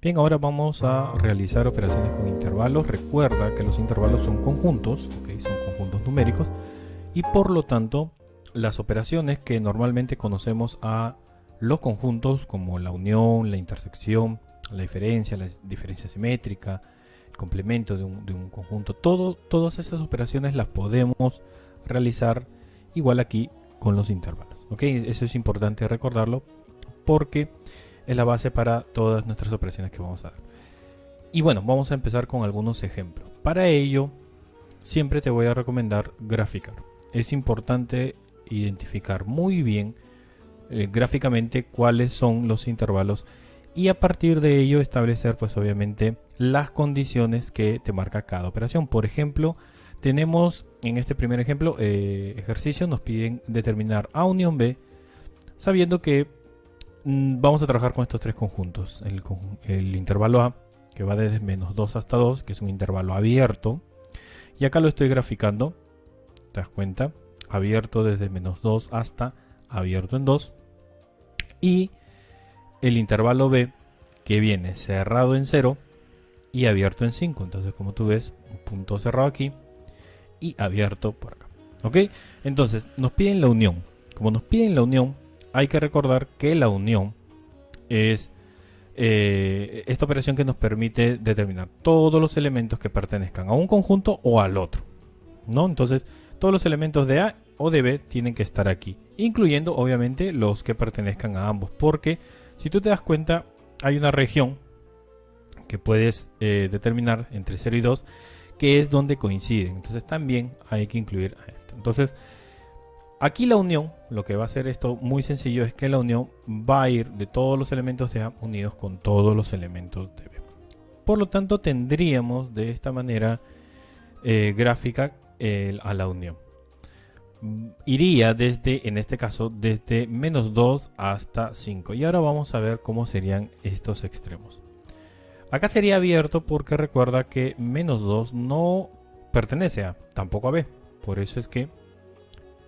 Bien, ahora vamos a realizar operaciones con intervalos. Recuerda que los intervalos son conjuntos, ¿ok? Son conjuntos numéricos y por lo tanto las operaciones que normalmente conocemos a los conjuntos como la unión, la intersección, la diferencia simétrica, el complemento de un conjunto, todas esas operaciones las podemos realizar igual aquí con los intervalos, ¿ok? Eso es importante recordarlo porque es la base para todas nuestras operaciones que vamos a dar. Y bueno, vamos a empezar con algunos ejemplos. Para ello, siempre te voy a recomendar graficar. Es importante identificar muy bien gráficamente cuáles son los intervalos y a partir de ello establecer pues obviamente las condiciones que te marca cada operación. Por ejemplo, tenemos en este primer ejemplo ejercicio, nos piden determinar A unión B sabiendo que vamos a trabajar con estos tres conjuntos. El intervalo A, que va desde menos 2 hasta 2, que es un intervalo abierto. Y acá lo estoy graficando, ¿te das cuenta? Abierto desde menos 2 hasta abierto en 2. Y el intervalo B, que viene cerrado en 0 y abierto en 5. Entonces, como tú ves, un punto cerrado aquí y abierto por acá. ¿Ok? Entonces, nos piden la unión. Como nos piden la unión, hay que recordar que la unión es esta operación que nos permite determinar todos los elementos que pertenezcan a un conjunto o al otro, ¿no? Entonces, todos los elementos de A o de B tienen que estar aquí, incluyendo obviamente los que pertenezcan a ambos, porque si tú te das cuenta, hay una región que puedes determinar entre 0 y 2, que es donde coinciden. Entonces, también hay que incluir a esto. Entonces, aquí la unión, lo que va a hacer esto muy sencillo es que la unión va a ir de todos los elementos de A unidos con todos los elementos de B. Por lo tanto, tendríamos de esta manera gráfica a la unión. Iría desde, en este caso, desde menos 2 hasta 5. Y ahora vamos a ver cómo serían estos extremos. Acá sería abierto porque recuerda que menos 2 no pertenece a, tampoco a B. Por eso es que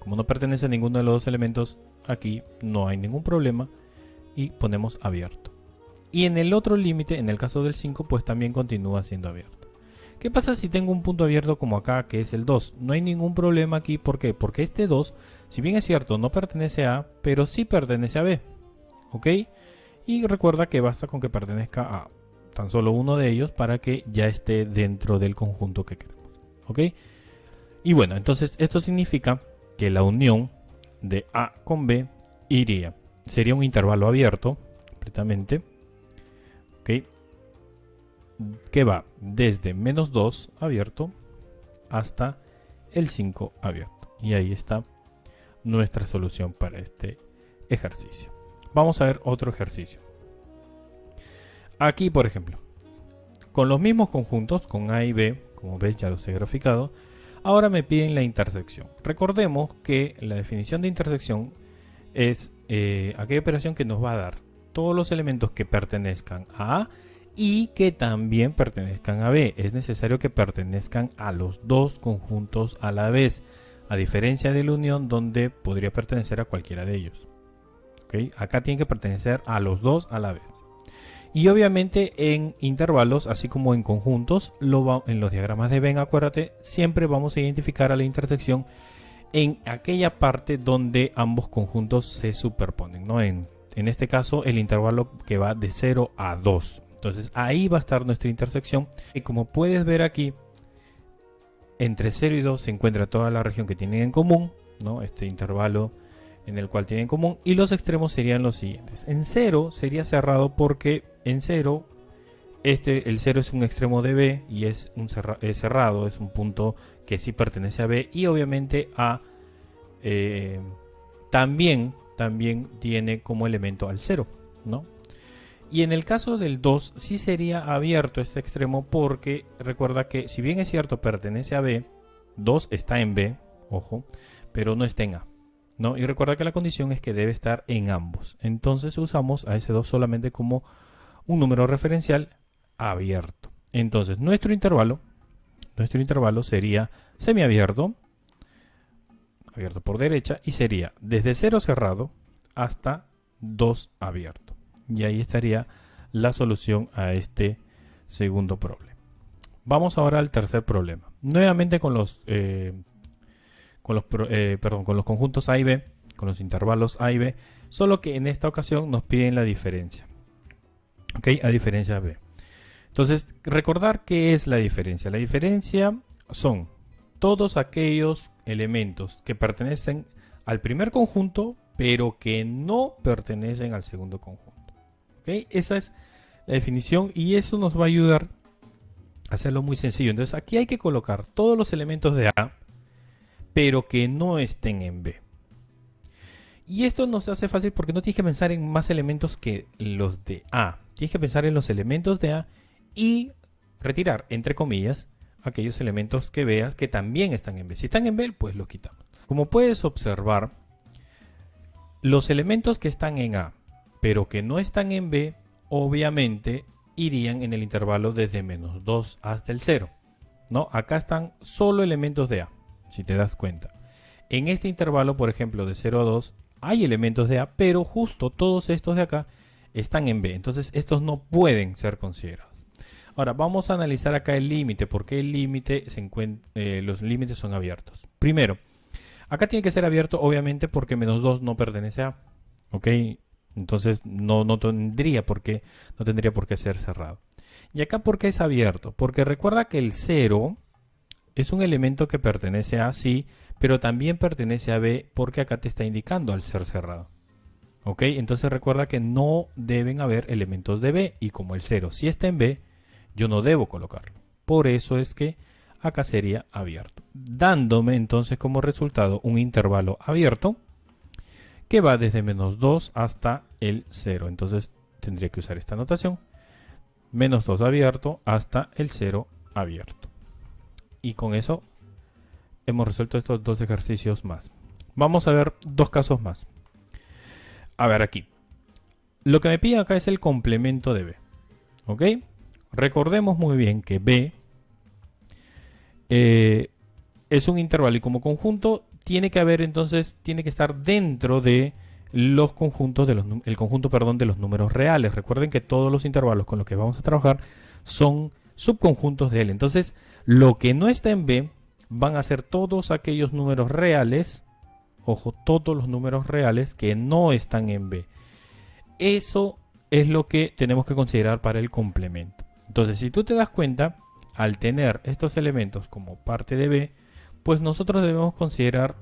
como no pertenece a ninguno de los dos elementos, aquí no hay ningún problema y ponemos abierto. Y en el otro límite, en el caso del 5, pues también continúa siendo abierto. ¿Qué pasa si tengo un punto abierto como acá, que es el 2? No hay ningún problema aquí. ¿Por qué? Porque este 2, si bien es cierto, no pertenece a A, pero sí pertenece a B. ¿Ok? Y recuerda que basta con que pertenezca a tan solo uno de ellos para que ya esté dentro del conjunto que queremos. ¿Ok? Y bueno, entonces esto significa que la unión de A con B sería un intervalo abierto completamente, ¿okay? Que va desde menos 2 abierto hasta el 5 abierto. Y ahí está nuestra solución para este ejercicio. Vamos a ver otro ejercicio. Aquí, por ejemplo, con los mismos conjuntos, con A y B, como ves ya los he graficado. Ahora me piden la intersección. Recordemos que la definición de intersección es aquella operación que nos va a dar todos los elementos que pertenezcan a A y que también pertenezcan a B. Es necesario que pertenezcan a los dos conjuntos a la vez, a diferencia de la unión donde podría pertenecer a cualquiera de ellos. ¿Okay? Acá tiene que pertenecer a los dos a la vez. Y obviamente en intervalos, así como en conjuntos, en los diagramas de Venn, acuérdate, siempre vamos a identificar a la intersección en aquella parte donde ambos conjuntos se superponen, ¿no? En este caso, el intervalo que va de 0 a 2. Entonces ahí va a estar nuestra intersección. Y como puedes ver aquí, entre 0 y 2 se encuentra toda la región que tienen en común, ¿no? Este intervalo en el cual tienen en común. Y los extremos serían los siguientes. En 0 sería cerrado porque en 0, el 0 es un extremo de B y es cerrado, es un punto que sí pertenece a B y obviamente A también tiene como elemento al 0, ¿no? Y en el caso del 2 sí sería abierto este extremo porque recuerda que si bien es cierto pertenece a B, 2 está en B, ojo, pero no está en A, ¿no? Y recuerda que la condición es que debe estar en ambos. Entonces usamos a ese 2 solamente como un número referencial abierto. Entonces nuestro intervalo sería semiabierto, abierto por derecha, y sería desde 0 cerrado hasta 2 abierto. Y ahí estaría la solución a este segundo problema. Vamos ahora al tercer problema. Nuevamente con los conjuntos A y B, con los intervalos A y B, solo que en esta ocasión nos piden la diferencia. ¿Ok? A diferencia de B. Entonces, recordar qué es la diferencia. La diferencia son todos aquellos elementos que pertenecen al primer conjunto, pero que no pertenecen al segundo conjunto. ¿Ok? Esa es la definición y eso nos va a ayudar a hacerlo muy sencillo. Entonces, aquí hay que colocar todos los elementos de A, pero que no estén en B. Y esto nos hace fácil porque no tienes que pensar en más elementos que los de A. Tienes que pensar en los elementos de A y retirar, entre comillas, aquellos elementos que veas que también están en B. Si están en B, pues los quitamos. Como puedes observar, los elementos que están en A, pero que no están en B, obviamente irían en el intervalo desde -2 hasta el 0. ¿No? Acá están solo elementos de A, si te das cuenta. En este intervalo, por ejemplo, de 0 a 2, hay elementos de A, pero justo todos estos de acá están en B. Entonces, estos no pueden ser considerados. Ahora, vamos a analizar acá el límite. ¿Por qué el límite los límites son abiertos? Primero, acá tiene que ser abierto, obviamente, porque -2 no pertenece a A. ¿Ok? Entonces, no tendría por qué ser cerrado. Y acá, ¿por qué es abierto? Porque recuerda que el 0 es un elemento que pertenece a A, sí, pero también pertenece a B porque acá te está indicando al ser cerrado. ¿Ok? Entonces recuerda que no deben haber elementos de B y como el 0 sí está en B, yo no debo colocarlo. Por eso es que acá sería abierto. Dándome entonces como resultado un intervalo abierto que va desde -2 hasta el 0. Entonces tendría que usar esta notación. -2 abierto hasta el 0 abierto. Y con eso hemos resuelto estos dos ejercicios más. Vamos a ver dos casos más. A ver aquí. Lo que me pide acá es el complemento de B. ¿Ok? Recordemos muy bien que B es un intervalo y como conjunto tiene que estar dentro de los conjuntos el conjunto de los números reales. Recuerden que todos los intervalos con los que vamos a trabajar son subconjuntos de él. Entonces, lo que no está en B van a ser todos aquellos números reales, ojo, todos los números reales que no están en B. Eso es lo que tenemos que considerar para el complemento. Entonces, si tú te das cuenta, al tener estos elementos como parte de B, pues nosotros debemos considerar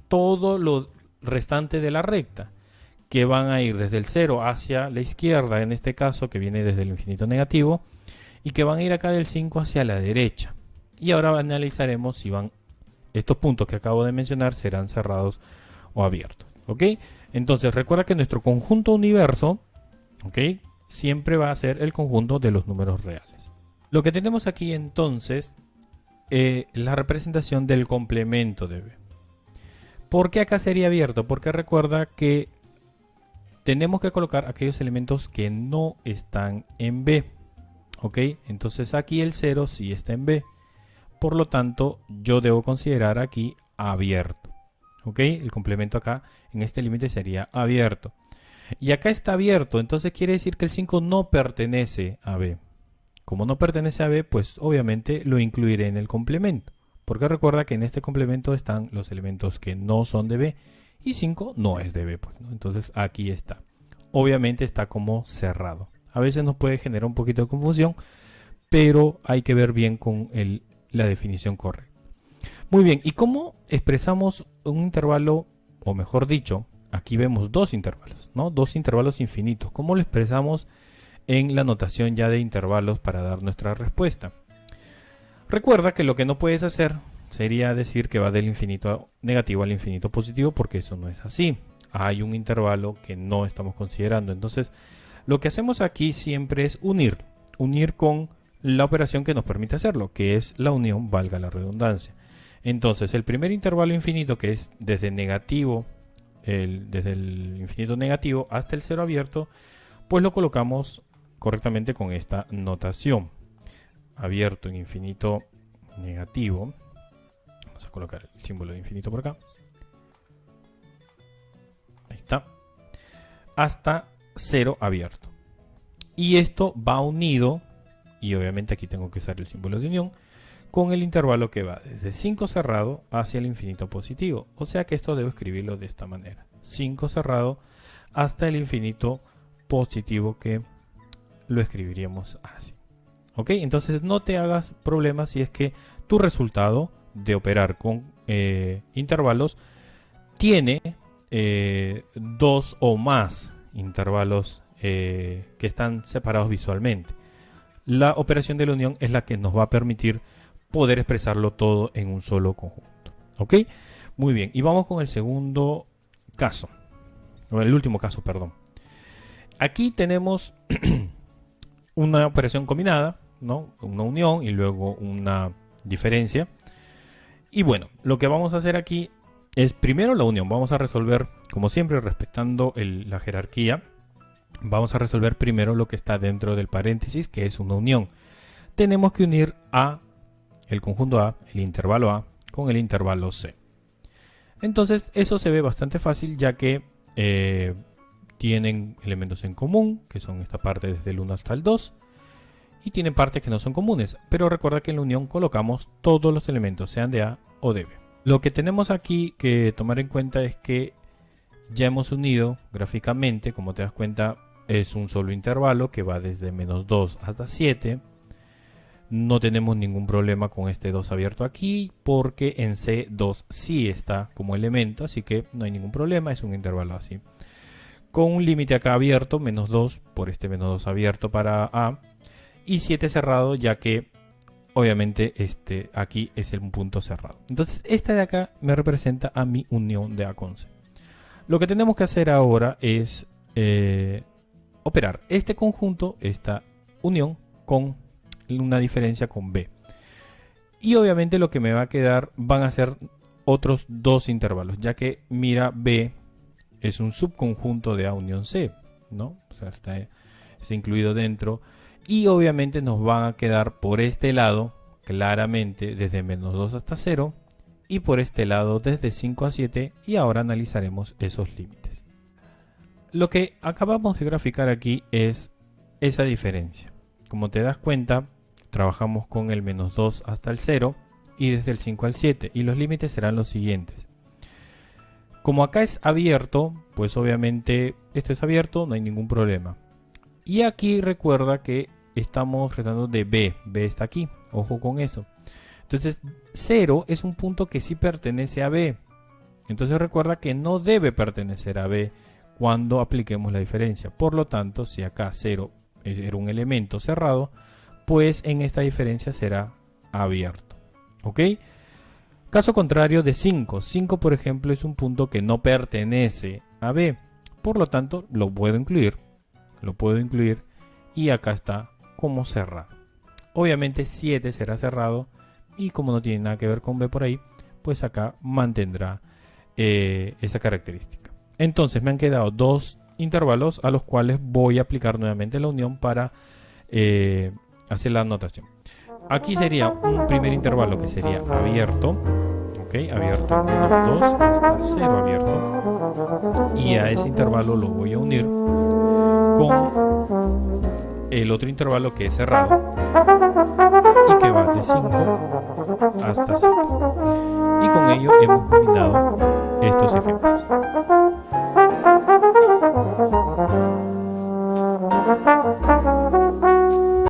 todo lo restante de la recta, que van a ir desde el 0 hacia la izquierda, en este caso, que viene desde el infinito negativo, y que van a ir acá del 5 hacia la derecha. Y ahora analizaremos si estos puntos que acabo de mencionar serán cerrados o abiertos. ¿Ok? Entonces recuerda que nuestro conjunto universo, ¿ok?, siempre va a ser el conjunto de los números reales. Lo que tenemos aquí entonces la representación del complemento de B. ¿Por qué acá sería abierto? Porque recuerda que tenemos que colocar aquellos elementos que no están en B. ¿Ok? Entonces aquí el 0 sí está en B. Por lo tanto, yo debo considerar aquí abierto. ¿Ok? El complemento acá en este límite sería abierto. Y acá está abierto, entonces quiere decir que el 5 no pertenece a B. Como no pertenece a B, pues obviamente lo incluiré en el complemento. Porque recuerda que en este complemento están los elementos que no son de B. Y 5 no es de B, pues, ¿no? Entonces aquí está. Obviamente está como cerrado. A veces nos puede generar un poquito de confusión, pero hay que ver bien con la definición correcta. Muy bien, ¿y cómo expresamos un intervalo, o mejor dicho, aquí vemos dos intervalos, ¿no? Dos intervalos infinitos. ¿Cómo lo expresamos en la notación ya de intervalos para dar nuestra respuesta? Recuerda que lo que no puedes hacer sería decir que va del infinito negativo al infinito positivo, porque eso no es así. Hay un intervalo que no estamos considerando. Entonces, lo que hacemos aquí siempre es unir con la operación que nos permite hacerlo, que es la unión, valga la redundancia. Entonces, el primer intervalo infinito, que es desde el infinito negativo hasta el 0 abierto, pues lo colocamos correctamente con esta notación. Abierto en infinito negativo. Vamos a colocar el símbolo de infinito por acá. hasta 0 abierto. Y esto va unido, y obviamente aquí tengo que usar el símbolo de unión, con el intervalo que va desde 5 cerrado hacia el infinito positivo. O sea que esto debo escribirlo de esta manera. 5 cerrado hasta el infinito positivo, que lo escribiríamos así. ¿Ok? Entonces no te hagas problemas si es que tu resultado de operar con intervalos tiene 2 o más intervalos que están separados visualmente. La operación de la unión es la que nos va a permitir poder expresarlo todo en un solo conjunto. ¿Ok? Muy bien. Y vamos con el segundo caso. O el último caso, perdón. Aquí tenemos una operación combinada, ¿no? Una unión y luego una diferencia. Y bueno, lo que vamos a hacer aquí es primero la unión. Vamos a resolver, como siempre, respetando la jerarquía. Vamos a resolver primero lo que está dentro del paréntesis, que es una unión. Tenemos que unir A, el conjunto A, el intervalo A, con el intervalo C. Entonces eso se ve bastante fácil, ya que tienen elementos en común, que son esta parte desde el 1 hasta el 2, y tienen partes que no son comunes, pero recuerda que en la unión colocamos todos los elementos, sean de A o de B. Lo que tenemos aquí que tomar en cuenta es que ya hemos unido gráficamente, como te das cuenta, es un solo intervalo que va desde -2 hasta 7. No tenemos ningún problema con este 2 abierto aquí, porque en C2 sí está como elemento, así que no hay ningún problema, es un intervalo así. Con un límite acá abierto, -2, por este -2 abierto para A, y 7 cerrado, ya que obviamente aquí es un punto cerrado. Entonces esta de acá me representa a mi unión de A con C. Lo que tenemos que hacer ahora es operar este conjunto, esta unión, con una diferencia con B. Y obviamente lo que me va a quedar van a ser otros dos intervalos, ya que mira, B es un subconjunto de A unión C, ¿no? O sea, está incluido dentro. Y obviamente nos van a quedar por este lado, claramente, desde -2 hasta 0. Y por este lado desde 5 a 7, y ahora analizaremos esos límites. Lo que acabamos de graficar aquí es esa diferencia. Como te das cuenta, trabajamos con el -2 hasta el 0 y desde el 5 al 7, y los límites serán los siguientes. Como acá es abierto, pues obviamente esto es abierto, no hay ningún problema. Y aquí recuerda que estamos tratando de B, B está aquí, ojo con eso. Entonces 0 es un punto que sí pertenece a B. Entonces recuerda que no debe pertenecer a B cuando apliquemos la diferencia. Por lo tanto, si acá 0 era un elemento cerrado, pues en esta diferencia será abierto. ¿Ok? Caso contrario de 5. 5, por ejemplo, es un punto que no pertenece a B. Por lo tanto, lo puedo incluir. Y acá está como cerrado. Obviamente 7 será cerrado. Y como no tiene nada que ver con B por ahí, pues acá mantendrá esa característica. Entonces me han quedado dos intervalos a los cuales voy a aplicar nuevamente la unión para hacer la anotación. Aquí sería un primer intervalo que sería abierto. Ok, abierto -2 hasta 0 abierto. Y a ese intervalo lo voy a unir con el otro intervalo que es cerrado y que va de 5 hasta 7. Y con ello hemos combinado estos ejemplos.